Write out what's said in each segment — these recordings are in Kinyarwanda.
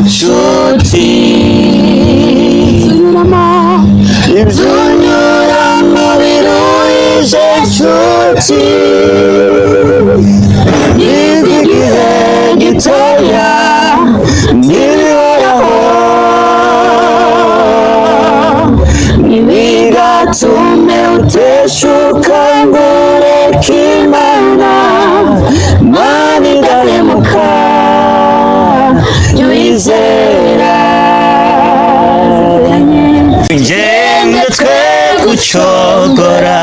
nshuti ibyunyuramo biruhije nshuti igihe gitoya ntibihoraho ntibigatume uteshuka ngo ureke Imana Mana indahemuka wizera tugende twe gucogora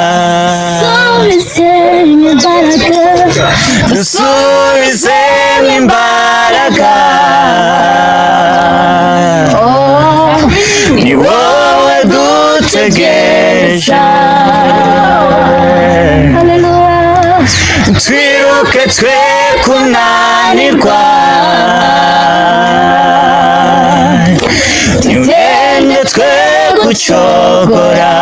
dusubizemo imbaraga ni wowe dutegereje twiruke twe kunanirwa tugende twe gucogora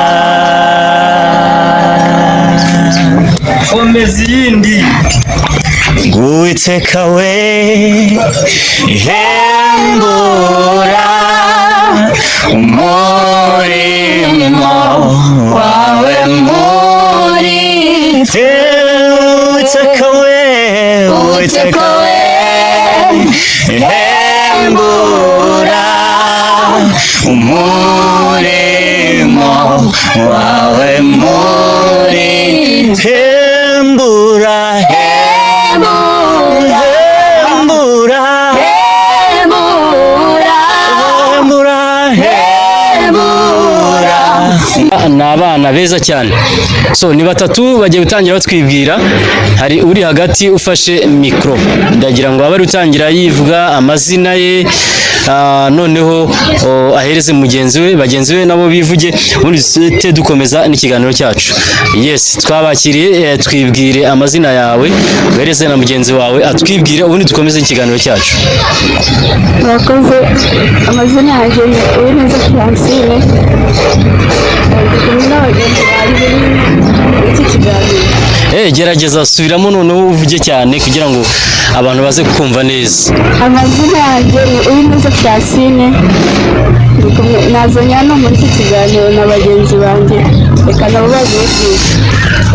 komeza iyindi Uwiteka we hembura umurimo wawe muri Uwiteka we hembura umurimo wawe muri hembura ni abana beza cyane so ni batatu bagiye gutangira batwibwira hari uri hagati ufashe mikro ndagira ngo abe utangira yivuga amazina ye noneho ahereze mugenzi we bagenzi we nabo bivuge ubundi te dukomeza n'ikiganiro cyacu yes twabakiriye twibwire amazina yawe uhereze na mugenzi wawe atwibwire ubundi dukomeze ikiganiro cyacu Murakoze amazina yanjye ni Uwineza Francine gerageza subiramo noneho uvuge cyane kugira ngo abantu baze kumva neza amazina yanjye ni Uwineza Francine nazanye hano muri iki kiganiro na bagenzi banjye reka nabo bazigisha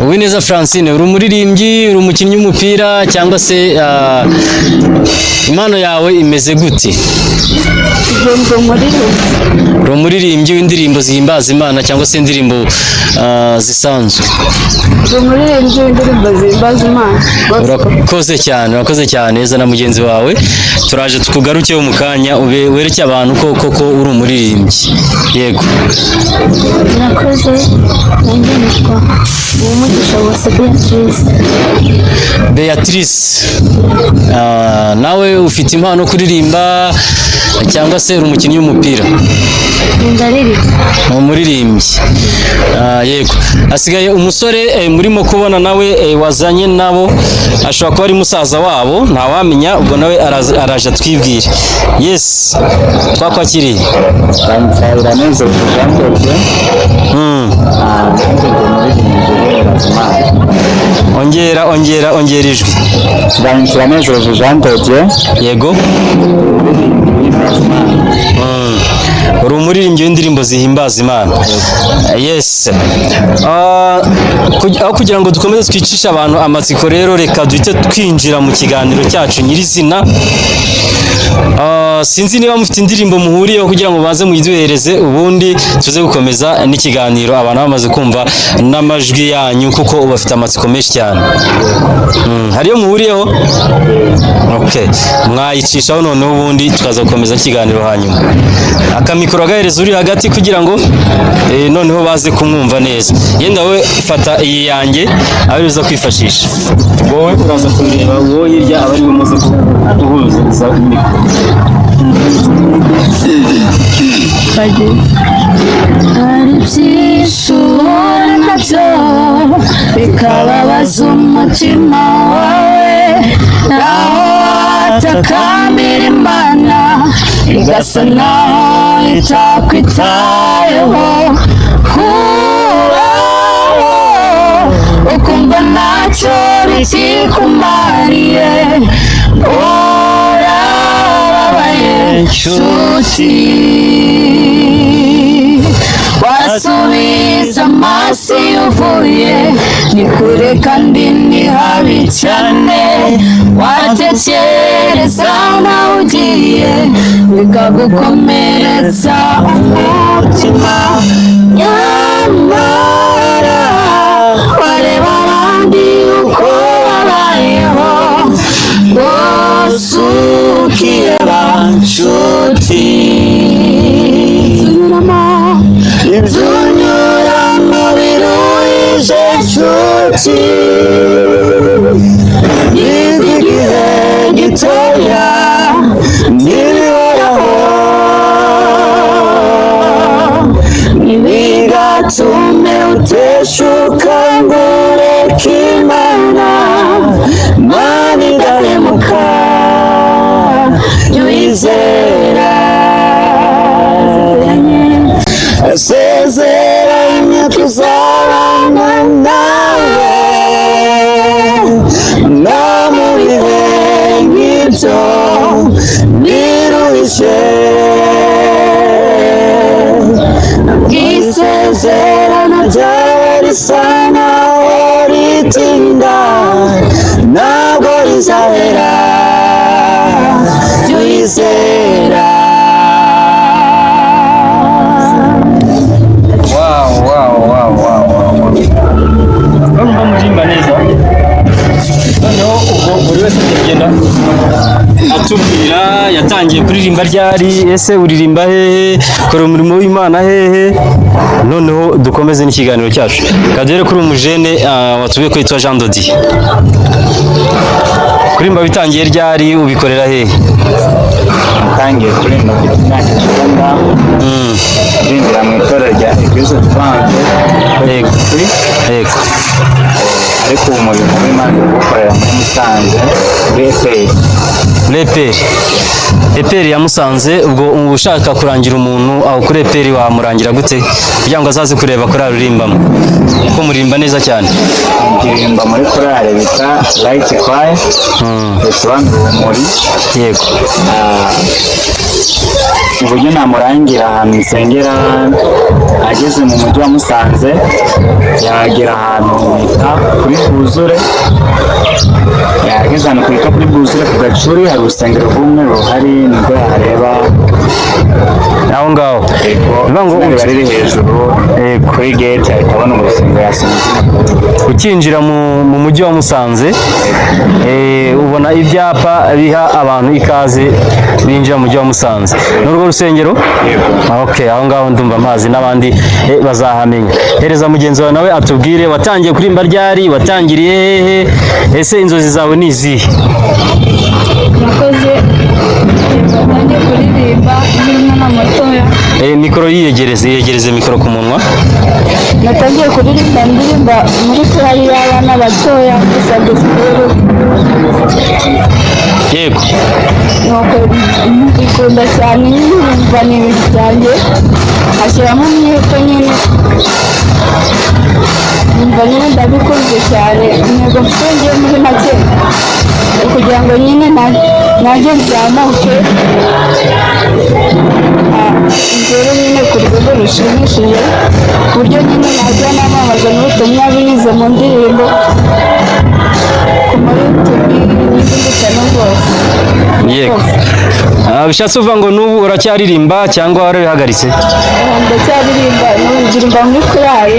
Uwineza Francine uri umuririmbyi uri umukinnyi w'umupira cyangwa se impano yawe imeze gute uri umuririmbyi w'indirimbo zihimbaza Imana cyangwa se indirimbo zisanzwe umuririmbyi w'indirimbo zihimbaza Imana urakoze cyane zana mugenzi wawe turaje tukugarukeho mu kanya wereke abantu koko uri umuririmbyi yego murakoze nanjye nitwa Umugisha wose Beatrice nawe ufite impano kuririmba cyangwa se uri umukinnyi w'umupira umuririmbyi yego hasigaye umusore murimo kubona nawe wazanye nabo ashobora kuba ari musaza wabo ntawamenya ubwo nawe araje atwibwire yes twakwakiriye ongera ijwi Turanezereje Jean de Dieu yego uri umuririmbyi w'indirimbo zihimbaza Imana yes aho kugira ngo dukomeze twicishe abantu amatsiko rero reka duhite twinjira mu kiganiro cyacu nyirizina sinzi niba mufite indirimbo muhuriyeho kugira ngo baze muyiduhereze ubundi tuze gukomeza n'ikiganiro abantu bamaze kumva n'amajwi yanyu kuko bafite amatsiko menshi cyane hariyo muhuriyeho okay mwayicishaho noneho ubundi tukaza gukomeza ikiganiro hanyuma akamikoro gahereza uri hagati kugira ngo noneho baze kumwumva neza yenda we fata iyi yanjye abiriza kwifashisha wowe uraza kureba wowe hirya abari bumaze guhuza mikoro hari byinshi ubona byo bikababaza umutima wawe naho watakambira Imana igasa naho itakwitayeho ukumva ntacyo bikikumariye urababaye nshuti wasubiza amaso iyo uvuye ni kure kandi ni habi cyane watekereza nawe ugiye bikagukomeretsa umutima nyamara wareba abandi uko babayeho rwose ukiheba nshuti ibyo unyuramo biruhije nshuti iby'igihe gitoya ntibihoraho ntibigatume uteshuka ngo ureke Imana Imana igahemuka jya uyizera asezeranye kuzabana nawe no mu bihe nk'ibyo biruhije isezerano ryawe risa naho ritinda ntabwo rizahera jya uyizera. urumva muririmba neza noneho ubwo buri wese agenda atubwira yatangiye kuririmba ryari ese uririmba hehe ukora umurimo w'Imana hehe noneho dukomeze n'ikiganiro cyacu kadere kuri umujene watubiye ko yitwa Jean Dodi kuririmba bitangiye ryari ubikorera hehe natangiye kuririmba mfite imyaka 9 ndinjira mu itorero rya Eglise Adventiste yego ariko umurimo w'Imana ukorera muri Musanze Eperi ya Musanze ubwo ushaka kurangira umuntu aho kuri Eperi wamurangira gute kugira ngo azaze kureba ko ararimbamo ko murimba neza cyane ndirimba muri korali bita Light Choir bisobanura urumuri yego uburyo namurangira ahantu nsengera ageze mu mujyi wa Musanze yagera ahantu bita kuri Bwuzure yageze ahantu kwita kuri Bwuzure ku Gacuri hari urusengero rumwe ruhari nibwo yareba aho ngaho bivuga riri hejuru kuri gate ahita abona urusengero yasinze ukinjira mu mujyi wa Musanze ubona ibyapa biha abantu ikaze binjira mu mujyi wa Musanze n'urwo rusengero okay aho ngaho ndumva amazi n'abandi bazahamenya hereza mugenzi wawe nawe atubwire watangiye kuririmba ryari watangiriye hehe ese inzozi zawe ni izihe nakoze batangiye kuririmba n'umwana mutoya mikoro yegereze mikoro ku munwa natangiye kuririmba ndirimba muri korali y'abana batoya gusa gospel yego nuko ikunda cyane nyumva ni ibintu byanjye ashyiramo umwete nyine numva nyine ndabikunze cyane intego mfite ngiye muri make kugira ngo nyine nanjye nzamuke ngere nyine ku rwego rushimishije ku buryo nyine najya namamaza n'ubutumwa binyuze mu ndirimbo ku ma YouTube n'izindi channel zose yego bishatse uvuga ngo n'ubu uracyaririmba cyangwa warabihagaritse ndacyaririmba ndirimba muri korali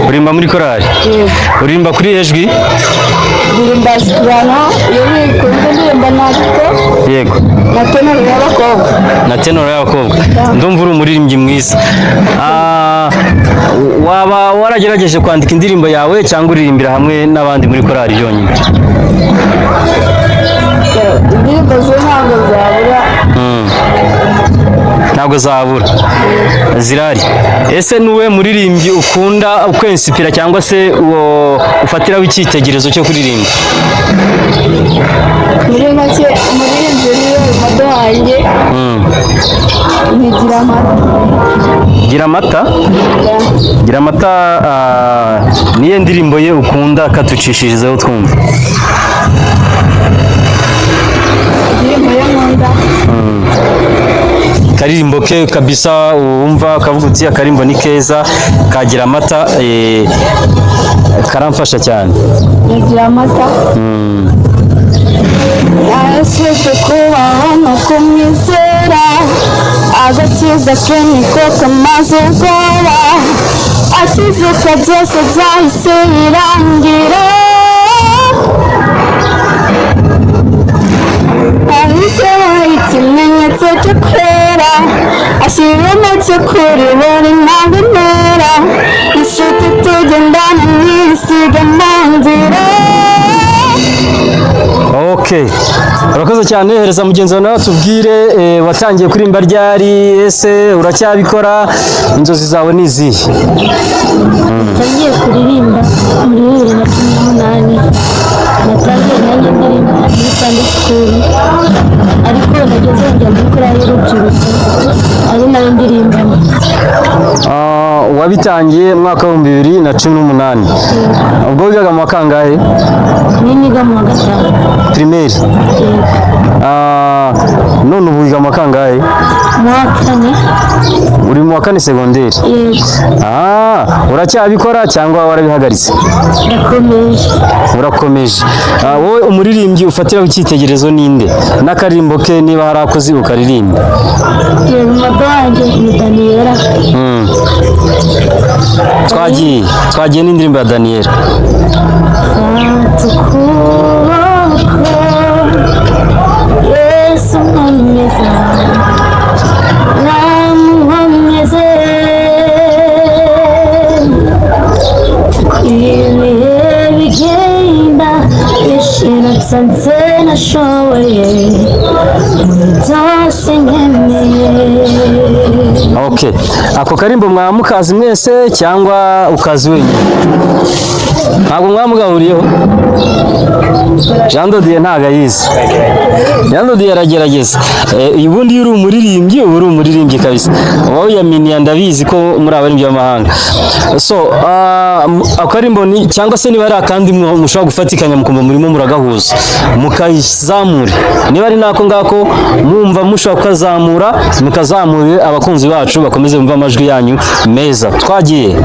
uririmba muri korali uririmba kuri ijwi ndirimba soprano iyo bikunze ndirimba natwo yego na tenor y'abakobwa ndumva uri umuririmbyi mwiza waba waragerageje kwandika indirimbo yawe cyangwa uririmbira hamwe n'abandi muri korali yonyine indirimbo zo ntabwo zabura zirari ese nuwe muririmbyi ukunda ukwensipira cyangwa se ufatiraho icyitegerezo cyo kuririmba muri make umuririmbyi niwe mado wanjye Gira amata niyo ndirimbo ye ukunda katucishirizeho twumva indirimbo ye nkunda akaririmbo ke kabisa wumva ukavuga uti akarimbo ni keza kagira amata karamfasha cyane. Yagira amata yashyizwe kubaho no kumwizera agakiza ke niko kamaze ubwoba akizuka byose byahise birangira abiseho ikimenyetso cyo kwera ashyiramo cyo kuri buri ntambwe ntera inshuti tugendana n'isiga mu nzira. Okay, urakoze cyane. Hereza mugenzi wawe nawe tubwire watangiye kuririmba ryari, ese uracyabikora, inzozi zawe ni izihe? Natangiye kuririmba muri 2018 natangiye nanjye ndirimba muri Sunday school ariko nageze njya muri korali y'urubyiruko ari nayo ndirimbamo. Wabitangiye mwaka wa 2018 ubwo wigaga mu kangahe? Niga mu wa gatanu primaire. None ubu wiga mu kangahe? Mu wa kane. Uri mu wa kane secondaire? Uracyabikora cyangwa warabihagaritse? Urakomeje. Wowe umuririmbyi ufatiraho icyitegererezo ninde? N'akarimbo ke niba hari akozi ukaririmba? Mabanje ni Daniela. Twagiye n'indirimbo ya Daniela. Yesu nkomeza namukomeze ibihe bigenda bishira nsanze nashoboye byose nkeneye. Okay, ako karimbo mwamukazi mwese cyangwa ukazi wenyine? Ntabwo mwamugahuriyeho? Jean Dodier ntago ayizi. Jean Dodier aragerageza. Ubundi iyo uri umuririmbyi uba uri umuririmbyi kabisa. Wowe yaminiye ndabizi ko muri abaririmbyi b'amahanga. So akarimbo ni cyangwa se niba ari akandi mushobora gufatikanya mukumva murimo muragahuza mukayizamura, niba ari nako ngako mwumva mushobora kuzamura mukazamurire abakunzi bacu bakomeze bumva amajwi yanyu meza. Twagiye.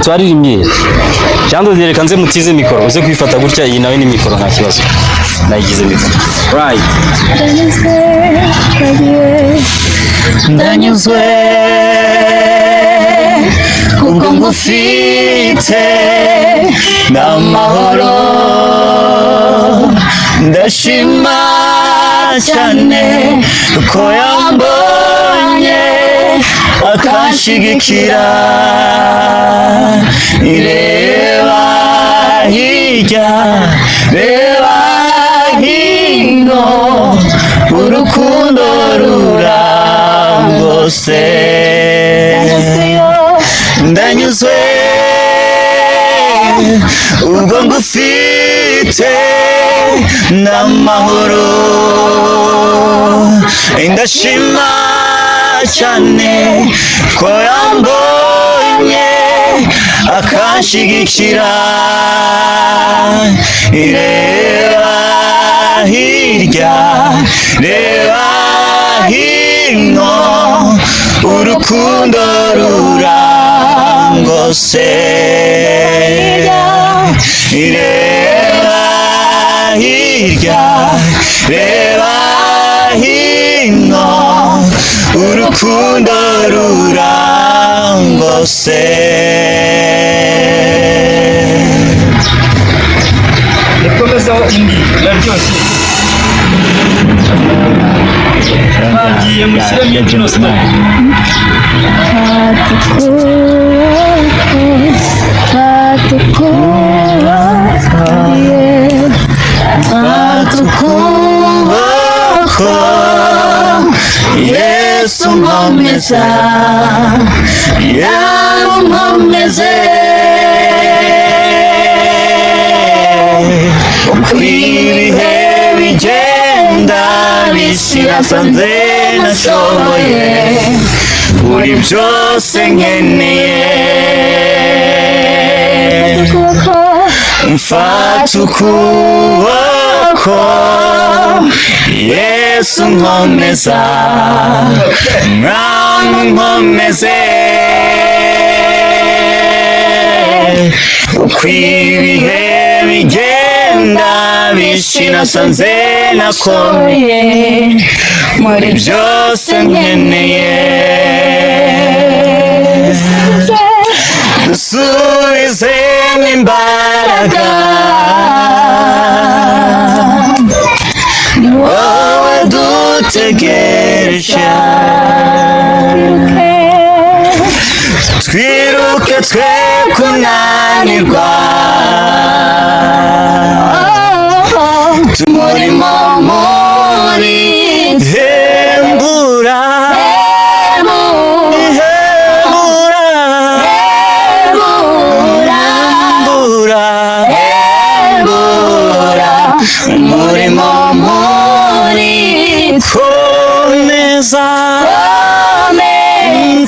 Twaririmbye Jean Dodier, reka nze mutize mikoro uze kwifata gutya, iyi nawe ni mikoro nta kibazo nayigize mikoro. Right. Ndanyuzwe kubwo ngufite n'amahoro, ndashima cyane ko yambonye akanshigikira. Ireba hirya reba hino, urukundo rurangose. Ndanyuzwe ubwo ngufite n'amahoro, ndashima cyane ko yambonye akanshigikira. Ireba hirya reba hino, urukundo rurangose. Ireba hirya reba hino, urukundo rurangose. Komezaho indi naryoshye. Bagiye mushyiramo imbyino style. Yesu nkomeza yankomeze, uko ibihe bigenda bishira nsanze nashoboye buri byose nkeneye. mfata ukuboko Yesu nkomeza mwami nkomeze uko ibihe bigenda bishira sanze nakomeye muri byose nkeneye dusubizemo imbaraga wowe dutegereje twiruke twe kunanirwa umurimo muri hembura umurimo muri komeza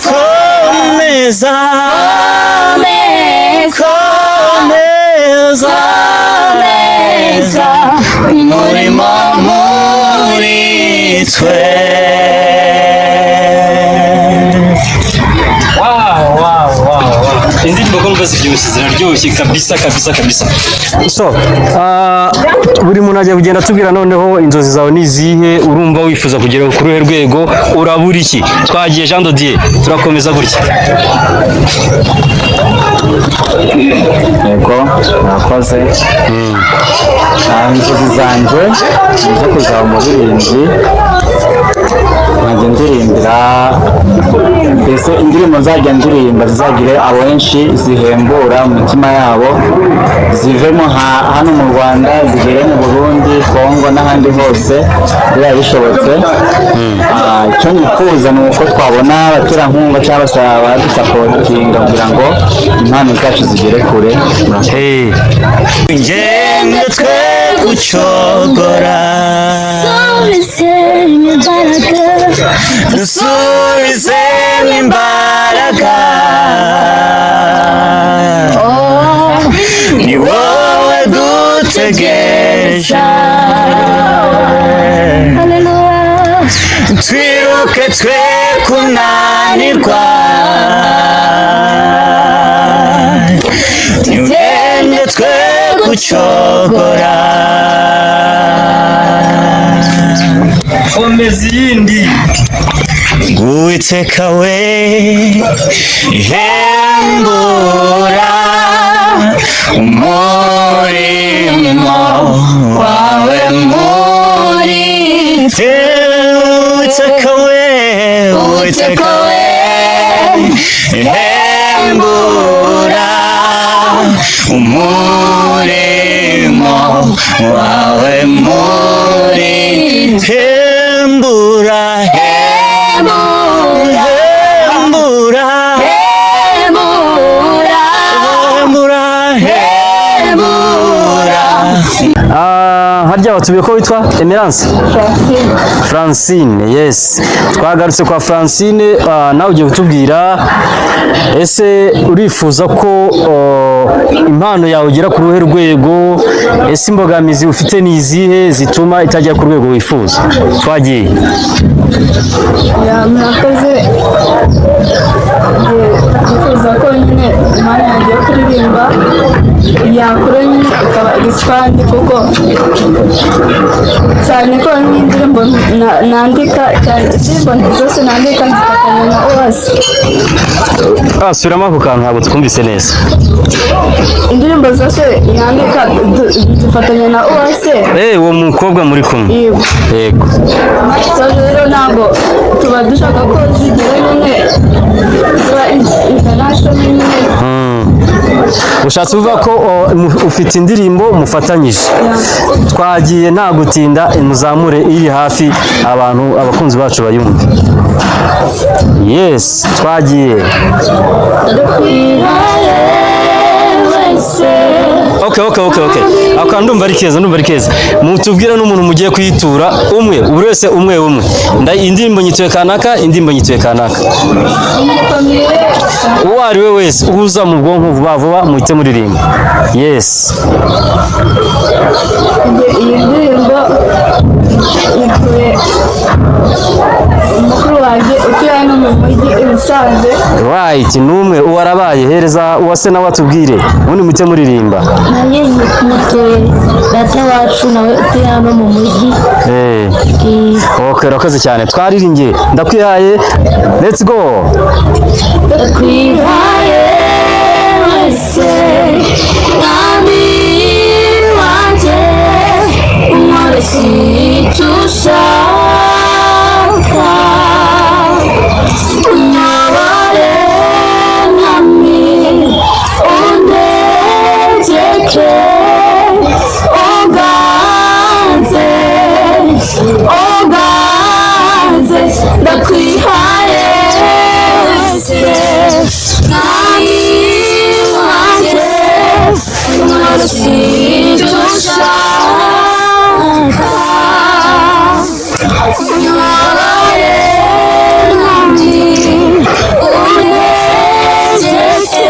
komeza komeza umurimo muri twe. indirimbo ko mbaze byose ziraryoshye kabisa. So buri muntu agiye kugenda atubwira noneho inzozi zawe ni izihe, urumva wifuza kugera ku ruhe rwego, urabura iki? Twagiye Jean Dodier, turakomeza gutya. Yego murakoze. Inzozi zanjye zo kuzaba umuririmbyi, nkajya ndirimbira, mbese indirimbo nzajya ndirimba zizagire abenshi zihembura umutima yabo, zivemo hano mu Rwanda, zigere mu Burundi, Kongo n'ahandi hose biba bishobotse. Icyo nifuza ni uko twabona abaterankunga cyangwa se abadusapotinga kugira ngo impano zacu zigere kure. Ngende twe gucogora dusubizemo imbaraga ni wowe dutegereje twiruke twe kunanirwa tugende twe gucogora Komeza iyindi. Uwiteka we hembura umurimo wawe muri Uwiteka we hembura umurimo wawe muri hembura harya watubiye ko witwa Emerance Francine. Yes, twagarutse kwa Francine. Nawe ugiye kutubwira, ese urifuza ko impano yawe igera ku ruhe rwego? Ese imbogamizi ufite ni izihe zituma itajya ku rwego wifuza? Twagiye. Murakoze. Nifuza ko nyine impano yanjye yo kuririmba yakura nyine ikaba igisipandi, kuko cyane ko n'indirimbo nandika indirimbo zose nandika zifatanya na Uwase. Suramo ako kantu ntabwo twumvise neza. Indirimbo zose nandika zifatanya na Uwase. Uwo mukobwa muri kumwe? Yego. Rero ntabwo tuba dushaka ko zigera nyine ziba international nyine. Ushatse uvuga ko ufite indirimbo mufatanyije. Twagiye nta gutinda, muzamure iri hafi abantu abakunzi bacu bayumve. Yes, twagiye. Wese Okay. Aka ndumva ari keza. Mutubwira n'umuntu mugiye kuyitura umwe, buri wese umwe. Indirimbo nyituye kanaka. Uwo ari we wese uza mu bwonko vuba muhite muririmba. Yes. Iyi ndirimbo ituye umukuru wanjye utuye hano mu mujyi i Musanze. Right, numwe uwarabaye hereza uwase nawe atubwire ubundi muhite muririmba. Nanjye mutuye data wacu nawe utuye hano mu mujyi. Okay, urakoze cyane. Twariringiye ndakwihaye. Let's go. Ndakwihaye wese nami wanjye umuresi tushaka unyobore nami undegeke oganze ndakwihaye wese nami wanjye umuresi tushaka unyobore nami undegeke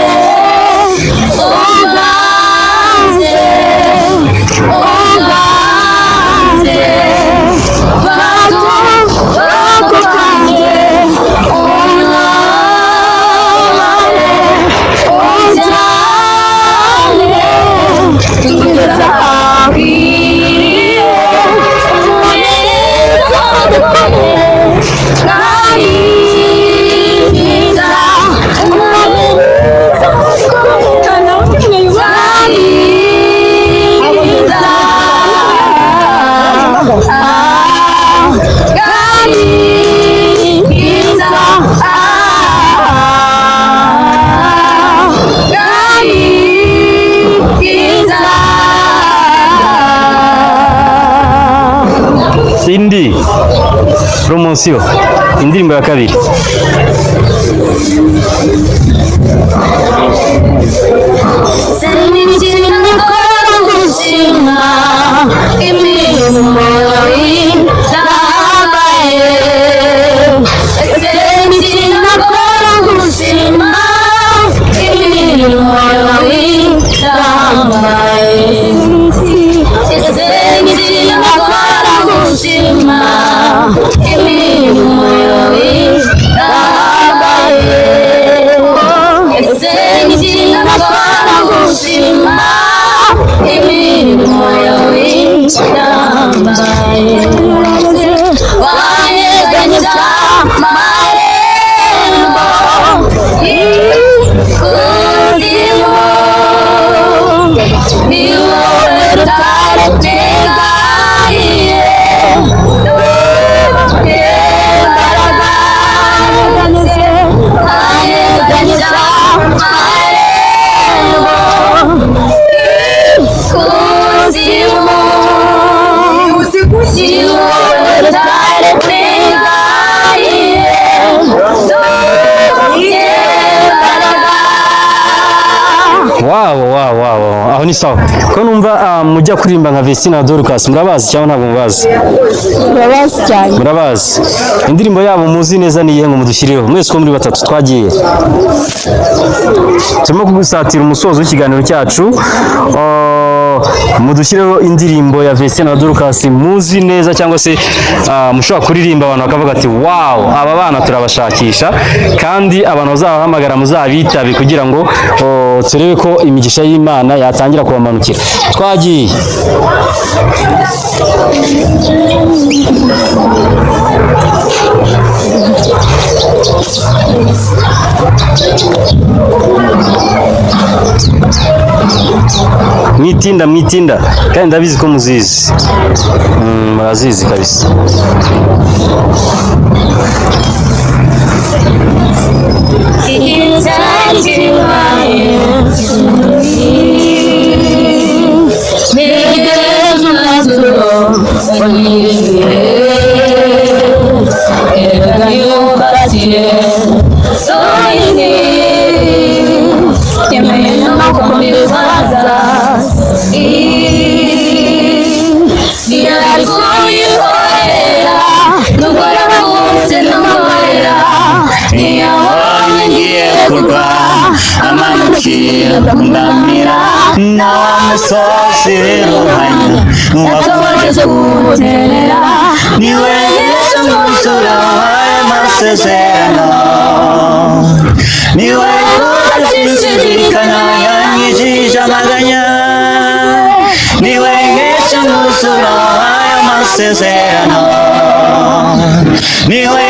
Indi promotion indirimbo ya kabiri. Wow. Aho ni sawa. Ko numva mujya kurimba nka Vestina Dorcas, murabazi cyangwa ntabwo mubazi? Murabazi cyane. Murabazi. Indirimbo yabo muzi neza ni iyihe ngo mudushyirireho? Mwese ko muri batatu twagiye. Turimo kugusatira umusozo w'ikiganiro cyacu. Mudushyirireho indirimbo ya Vestina Dorcas muzi neza cyangwa se mushobora kuririmba abantu bakavuga ati wow, aba bana turabashakisha kandi abantu bazabahamagara muzabitabe kugira ngo turebe ko imigisha y'Imana yatangira kubamanukira. Twagiye. Mwitinda kandi ndabizi ko muzizi. Murazizi kabisa. Soy amanukira kundamira na wa musozi w'iruhanya wakomeje kuwuterera niwe Yesu musura w'aya masezerano niwe udashidikanya yanyijije amaganya niwe Yesu musura w'aya masezerano niwe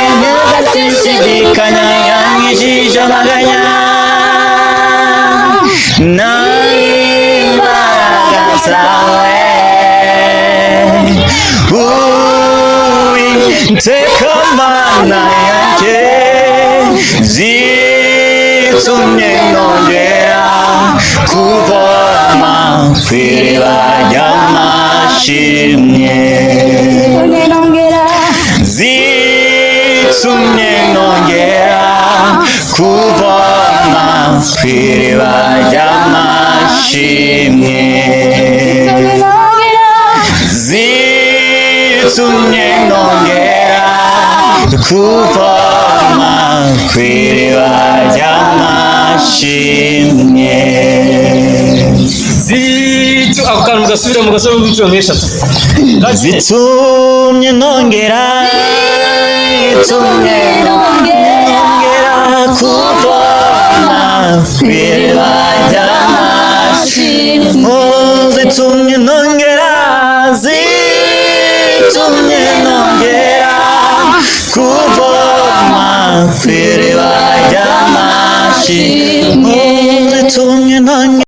udashidikanya yanyijije amaganya n'imbaraga zawe Uwiteka Mana yanjye zitumye nongera kuvoma kw'iriba ry'amashimwe zitumye nongera kuvoma kw'iriba ry'amashimwe zitumye nongera kuvoma kw'iriba ry'amashimwe ako kantu gasubire mu gasore w'inshuro nk'eshatu zitumye nongera zitumye nongera kuvoma kw'iriba ry'amashimwe zitumye nongera zitumye nongera kuvoma kw'iriba ry'amashimwe zitumye nongera